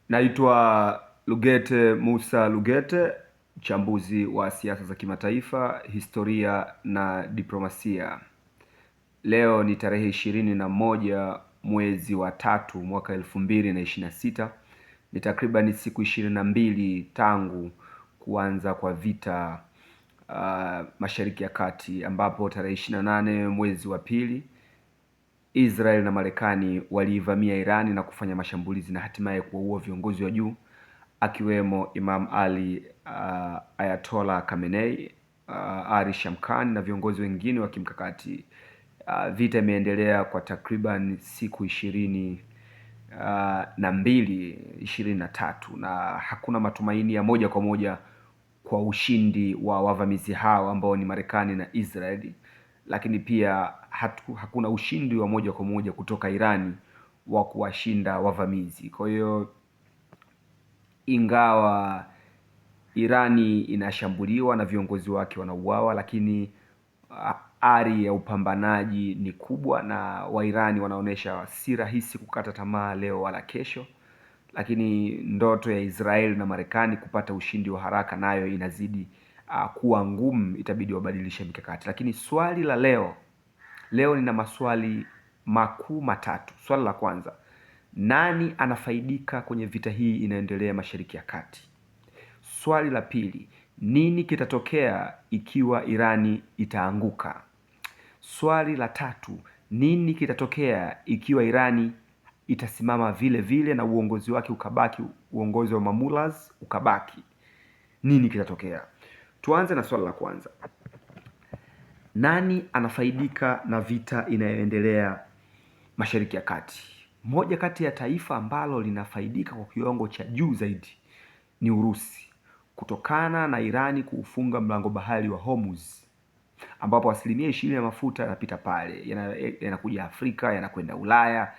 Naitwa Lugete Musa Lugete, mchambuzi wa siasa za kimataifa, historia na diplomasia. Leo ni tarehe 21 mwezi wa tatu mwaka 2026. Ni takriban siku 22 tangu kuanza kwa vita Mashariki ya Kati, ambapo tarehe 28 mwezi wa pili Israel na Marekani waliivamia Irani na kufanya mashambulizi na hatimaye kuwaua viongozi wa juu akiwemo Imam Ali, Ayatollah Khamenei, Ali Shamkhani na viongozi wengine wa kimkakati. Vita imeendelea kwa takriban siku 23 na hakuna matumaini ya moja kwa moja kwa ushindi wa wavamizi hao ambao ni Marekani na Israeli, lakini pia hakuna ushindi wa moja kwa moja kutoka Irani wa kuwashinda wavamizi. Kwa hiyo ingawa Irani inashambuliwa na viongozi wake wanauawa, lakini ari ya upambanaji ni kubwa na Wairani wanaonesha si rahisi kukata tamaa leo wala kesho. Lakini ndoto ya Israeli na Marekani kupata ushindi wa haraka nayo inazidi kuwa ngumu, itabidi wabadilishe mikakati. Lakini swali la leo nina maswali makuu matatu. Swali la kwanza, nani anafaidika kwenye vita hii inaendelea Mashariki ya Kati? Swali la pili, nini kitatokea ikiwa Irani itaanguka? Swali la tatu, nini kitatokea ikiwa Irani itasimama vile vile na uongozi wake ukabaki, uongozi wa mamullahs ukabaki? Nini kitatokea? Tuanze na swali la kwanza. Nani anafaidika na vita inayoendelea Mashariki ya Kati? Moja kati ya taifa ambalo linafaidika kwa kiwango cha juu zaidi ni Urusi, kutokana na Irani kuufunga mlango bahari wa Hormuz, ambapo 20% ya mafuta yanapita pale, yanakuja Afrika, yanakwenda Ulaya,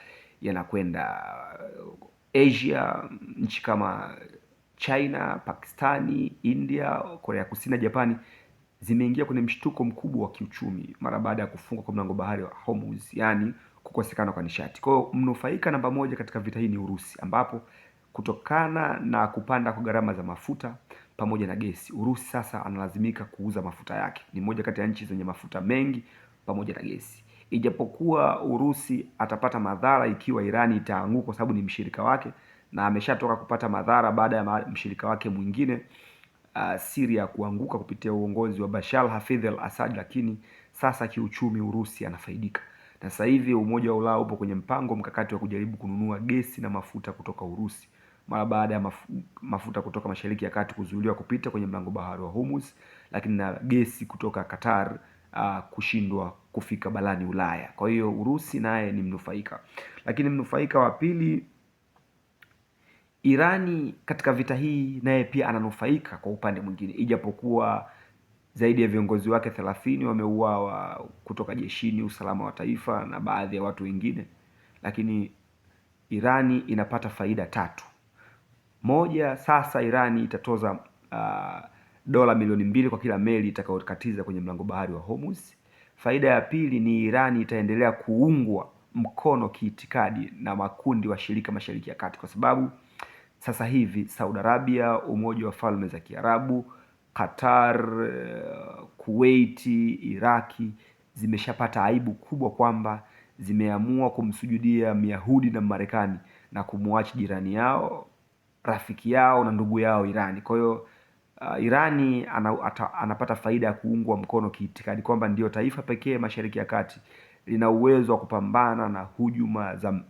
yanakwenda Asia. Nchi kama China, Pakistani, India, Korea Kusini na Japani zimeingia kwenye mshtuko mkubwa wa kiuchumi mara baada ya kufungwa kwa mlango bahari wa Hormuz, yani kukosekana kwa nishati. Kwa hiyo mnufaika namba moja katika vita hii ni Urusi, ambapo kutokana na kupanda kwa gharama za mafuta pamoja na gesi, Urusi sasa analazimika kuuza mafuta yake. Ni moja kati ya nchi zenye mafuta mengi pamoja na gesi. Ijapokuwa Urusi atapata madhara ikiwa Irani itaanguka kwa sababu ni mshirika wake, na ameshatoka kupata madhara baada ya mshirika wake mwingine Syria kuanguka kupitia uongozi wa Bashar Hafidh al-Assad, lakini sasa kiuchumi Urusi anafaidika. Na sasa hivi Umoja wa Ulaya upo kwenye mpango mkakati wa kujaribu kununua gesi na mafuta kutoka Urusi mara baada ya mafuta kutoka Mashariki ya Kati kuzuiliwa kupita kwenye mlango bahari wa Hormuz, lakini na gesi kutoka Qatar kushindwa kufika barani Ulaya. Kwa hiyo Urusi naye ni mnufaika, lakini mnufaika wa pili Irani katika vita hii naye pia ananufaika kwa upande mwingine, ijapokuwa zaidi ya viongozi wake 30 wameuawa kutoka jeshini, usalama wa taifa na baadhi ya watu wengine, lakini Irani inapata faida tatu. Moja, sasa Irani itatoza dola milioni 2 kwa kila meli itakayokatiza kwenye mlango bahari wa Hormuz. Faida ya pili ni Irani itaendelea kuungwa mkono kiitikadi na makundi wa shirika Mashariki ya Kati, kwa sababu sasa hivi Saudi Arabia, Umoja wa Falme za Kiarabu, Qatar, Kuwait, Iraki zimeshapata aibu kubwa kwamba zimeamua kumsujudia Myahudi na Marekani na kumwacha jirani yao, rafiki yao na ndugu yao Irani. Kwa hiyo Irani anapata faida ya kuungwa mkono kiitikadi kwamba ndio taifa pekee Mashariki ya Kati lina uwezo wa kupambana na hujuma za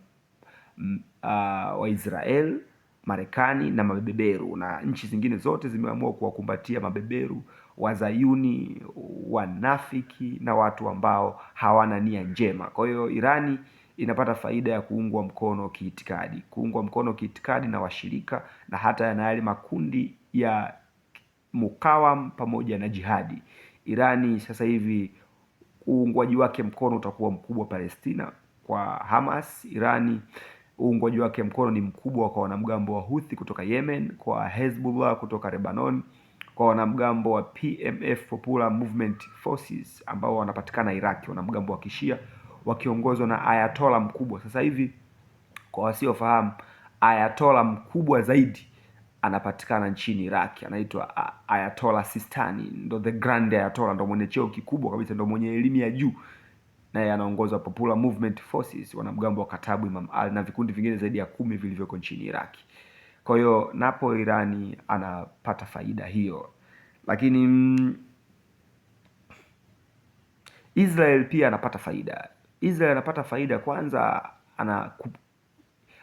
Waisrael, Marekani na mabeberu, na nchi zingine zote zimeamua kuwakumbatia mabeberu, wazayuni, wanafiki na watu ambao hawana nia njema. Kwa hiyo Irani inapata faida ya kuungwa mkono kiitikadi na washirika na hata na yale makundi ya mukawam pamoja na jihadi. Irani sasa hivi uungwaji wake mkono utakuwa mkubwa Palestina kwa Hamas. Irani uungwaji wake mkono ni mkubwa kwa wanamgambo wa Houthi kutoka Yemen, kwa Hezbollah kutoka Lebanon, kwa wanamgambo wa PMF, Popular Movement Forces, ambao wanapatikana Iraki, wanamgambo wa Kishia wakiongozwa na Ayatollah mkubwa. Sasa hivi kwa wasiofahamu, ayatola mkubwa zaidi anapatikana nchini Iraq, anaitwa Ayatollah Sistani, ndo the grand ayatollah, ndo mwenye cheo kikubwa kabisa, ndo mwenye elimu ya juu, naye anaongoza Popular Movement Forces, wanamgambo wa Katabu Imam Ali na vikundi vingine zaidi ya 10 vilivyoko nchini Iraq. Kwa hiyo napo Irani anapata faida hiyo, lakini Israel pia anapata faida. Israel anapata faida, kwanza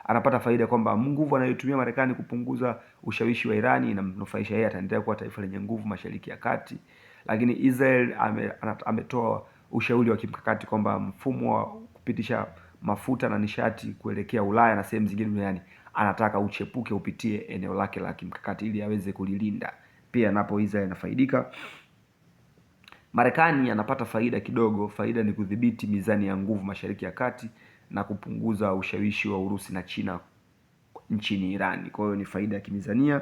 anapata faida kwamba nguvu anayotumia Marekani kupunguza ushawishi wa Irani inamnufaisha yeye, ataendelea kuwa taifa lenye nguvu Mashariki ya Kati. Lakini Israel ametoa ushauri wa kimkakati kwamba mfumo wa kupitisha mafuta na nishati kuelekea Ulaya na sehemu zingine duniani anataka uchepuke upitie eneo lake la kimkakati ili aweze kulilinda. Pia napo Israel inafaidika. Marekani anapata faida kidogo. Faida ni kudhibiti mizani ya nguvu Mashariki ya Kati na kupunguza ushawishi wa Urusi na China nchini Irani. Kwa hiyo ni faida ya kimizania.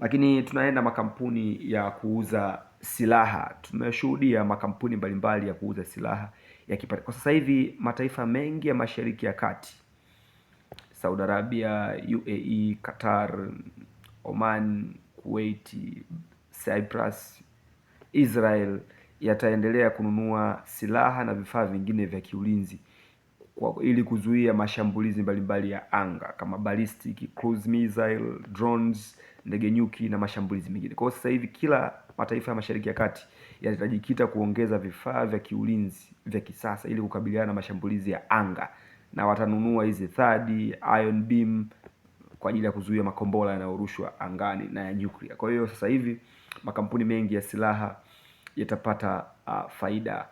Lakini tunaenda makampuni ya kuuza silaha. Tumeshuhudia makampuni mbalimbali ya kuuza silaha yakipata. Kwa sasa hivi mataifa mengi ya Mashariki ya Kati, Saudi Arabia, UAE, Qatar, Oman, Kuwait, Cyprus, Israel yataendelea kununua silaha na vifaa vingine vya kiulinzi ili kuzuia mashambulizi mbalimbali ya anga kama ballistic, cruise missile, drones, ndege nyuki na mashambulizi mengine. Kwa hiyo sasa hivi kila mataifa ya Mashariki ya Kati yatajikita kuongeza vifaa vya kiulinzi vya kisasa ili kukabiliana na mashambulizi ya anga, na watanunua hizi THAAD, Iron Beam kwa ajili ya kuzuia makombora yanayorushwa angani na ya nuclear. Kwa hiyo sasa hivi makampuni mengi ya silaha yatapata faida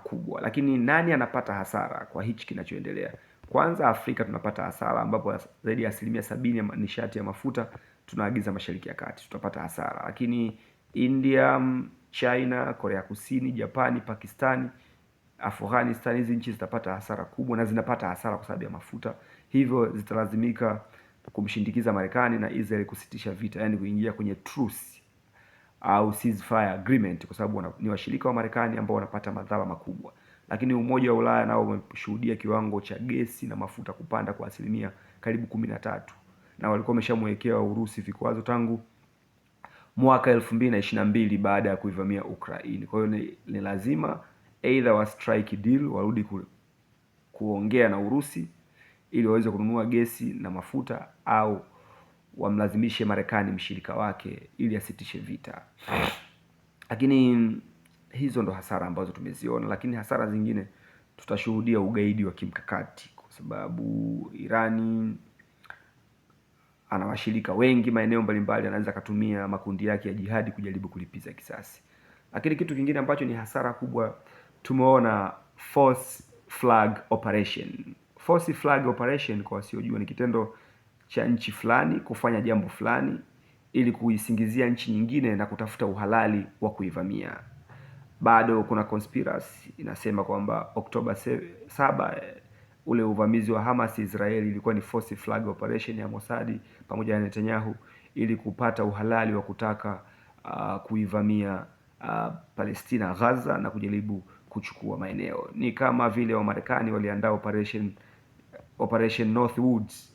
kubwa. Lakini nani anapata hasara kwa hichi kinachoendelea? Kwanza Afrika tunapata hasara, ambapo zaidi ya 70% ya nishati ya mafuta tunaagiza Mashariki ya Kati, tutapata hasara. Lakini India, China, Korea Kusini, Japani, Pakistani, Afghanistan, hizi nchi zitapata hasara kubwa na zinapata hasara kwa sababu ya mafuta. Hivyo zitalazimika kumshindikiza Marekani na Israel kusitisha vita, yani kuingia kwenye truce au ceasefire agreement, kwa sababu ni washirika wa Marekani ambao wanapata madhara makubwa. Lakini Umoja wa Ulaya nao umeshuhudia kiwango cha gesi na mafuta kupanda kwa asilimia karibu 13, na walikuwa wameshamwekea Urusi vikwazo tangu mwaka 2022 baada ya kuivamia Ukraine. Kwa hiyo ni lazima either wa strike deal, warudi kuongea na Urusi ili waweze kununua gesi na mafuta, au wamlazimishe Marekani mshirika wake ili asitishe vita. Lakini hizo ndo hasara ambazo tumeziona, lakini hasara zingine tutashuhudia ugaidi wa kimkakati, kwa sababu Irani ana washirika wengi maeneo mbalimbali, anaweza kutumia makundi yake ya jihadi kujaribu kulipiza kisasi. Lakini kitu kingine ambacho ni hasara kubwa, tumeona false flag operation. False flag operation, kwa wasiojua, ni kitendo cha nchi fulani kufanya jambo fulani ili kuisingizia nchi nyingine na kutafuta uhalali wa kuivamia. Bado kuna conspiracy inasema kwamba Oktoba 7 ule uvamizi wa Hamas Israeli ilikuwa ni false flag operation ya Mossad pamoja na Netanyahu ili kupata uhalali wa kutaka kuivamia Palestina, Gaza, na kujaribu kuchukua maeneo. Ni kama vile Wamarekani waliandaa operation Northwoods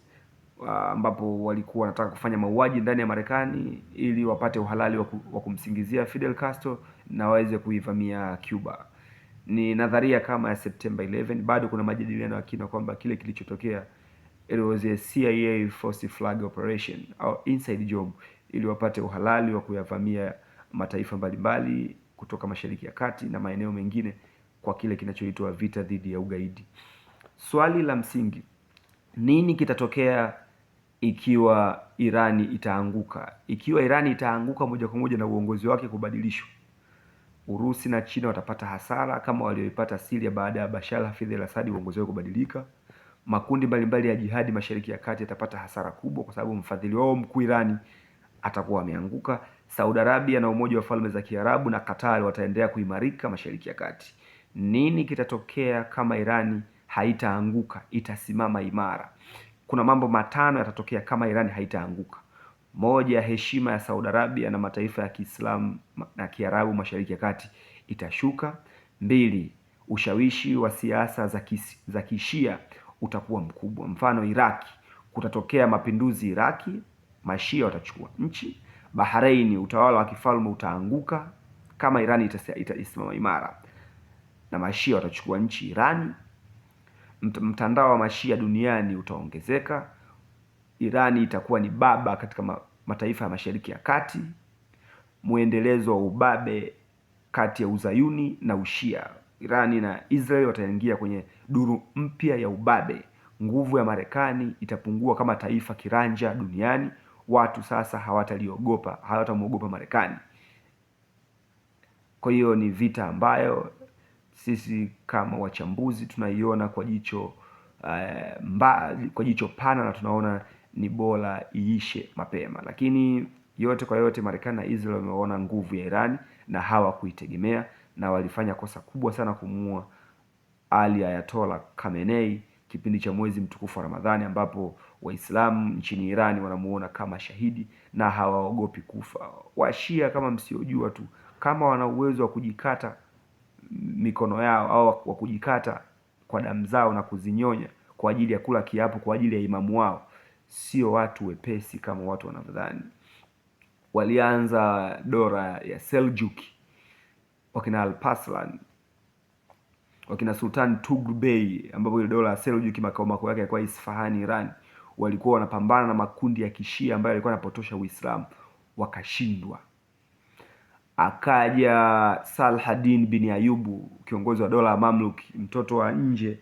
ambapo walikuwa wanataka kufanya mauaji ndani ya Marekani ili wapate uhalali wa kumsingizia Fidel Castro na waweze kuivamia Cuba. Ni nadharia kama ya September 11. Bado kuna majadiliano ya kina kwamba kile kilichotokea it was a CIA false flag operation au inside job ili wapate uhalali wa kuyavamia mataifa mbalimbali kutoka Mashariki ya Kati na maeneo mengine kwa kile kinachoitwa vita dhidi ya ugaidi. Swali la msingi, nini kitatokea ikiwa Irani itaanguka? Ikiwa Irani itaanguka moja kwa moja na uongozi wake kubadilishwa, Urusi na China watapata hasara kama walioipata Syria baada ya Bashar Hafidh al-Assad uongozi wake kubadilika. Makundi mbalimbali ya jihadi Mashariki ya Kati yatapata hasara kubwa kwa sababu mfadhili wao mkuu Irani atakuwa ameanguka. Saudi Arabia na Umoja wa Falme za Kiarabu na Qatar wataendelea kuimarika Mashariki ya Kati. Nini kitatokea kama Irani haitaanguka, itasimama imara? Kuna mambo matano yatatokea kama Irani haitaanguka. Moja, heshima ya Saudi Arabia na mataifa ya Kiislamu na Kiarabu Mashariki ya Kati itashuka. Mbili, ushawishi wa siasa za Kishia utakuwa mkubwa. Mfano, Iraki Kutatokea mapinduzi Iraki, Mashia watachukua nchi. Bahrain, utawala wa kifalme utaanguka kama Irani itasimama imara, na Mashia watachukua nchi Irani. Mtandao wa Mashia duniani utaongezeka. Irani itakuwa ni baba katika mataifa ya Mashariki ya Kati. Muendelezo wa ubabe kati ya Uzayuni na Ushia. Irani na Israel wataingia kwenye duru mpya ya ubabe. Nguvu ya Marekani itapungua kama taifa kiranja duniani. Watu sasa hawatamwogopa Marekani. Kwa hiyo ni vita ambayo sisi kama wachambuzi tunaiona kwa jicho kwa jicho pana, na tunaona ni bora iishe mapema. Lakini yote kwa yote, Marekani na Israel wameona nguvu ya Irani na hawakuitegemea, na walifanya kosa kubwa sana kumuua Ali Ayatollah Khamenei kipindi cha mwezi mtukufu wa Ramadhani, ambapo Waislamu nchini Irani wanamuona kama shahidi na hawaogopi kufa. Washia, kama msiojua tu, kama wana uwezo wa kujikata mikono yao au wa kujikata kwa damu zao na kuzinyonya kwa ajili ya kula kiapo kwa ajili ya imamu wao, sio watu wepesi kama watu wanavyodhani. Walianza dola ya Seljuki, wakina Alparslan, wakina Sultan Tughril Bey, ambapo ile dola ya Seljuki makao yake yalikuwa Isfahani, Iran. Walikuwa wanapambana na makundi ya Kishia ambayo yalikuwa yanapotosha Uislamu, wakashindwa. Akaja Salahaddin bin Ayubu, kiongozi wa dola ya Mamluki, mtoto wa nje,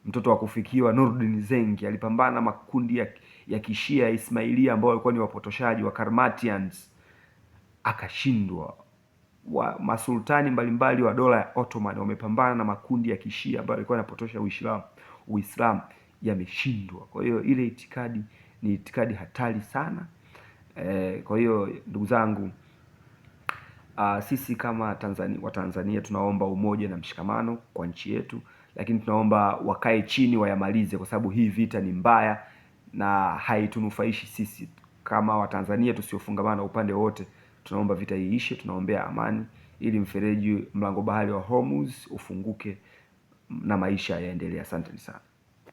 mtoto wa kufikiwa, Nuruddin Zengi, alipambana na makundi ya Kishia ya Ismailia ambao walikuwa ni wapotoshaji wa Karmatians, akashindwa. Masultani mbalimbali wa dola ya Ottoman wamepambana na makundi ya Kishia ambayo yalikuwa yanapotosha Uislamu, yameshindwa. Kwa hiyo ile itikadi ni itikadi hatari sana. Kwa hiyo ndugu zangu, sisi kama Watanzania tunaomba umoja na mshikamano kwa nchi yetu, lakini tunaomba wakae chini wayamalize, kwa sababu hii vita ni mbaya na haitunufaishi sisi kama Watanzania tusiofungamana upande wote. Tunaomba vita iishe, tunaombea amani ili mlango bahari wa Hormuz ufunguke na maisha yaendelee. Asante sana.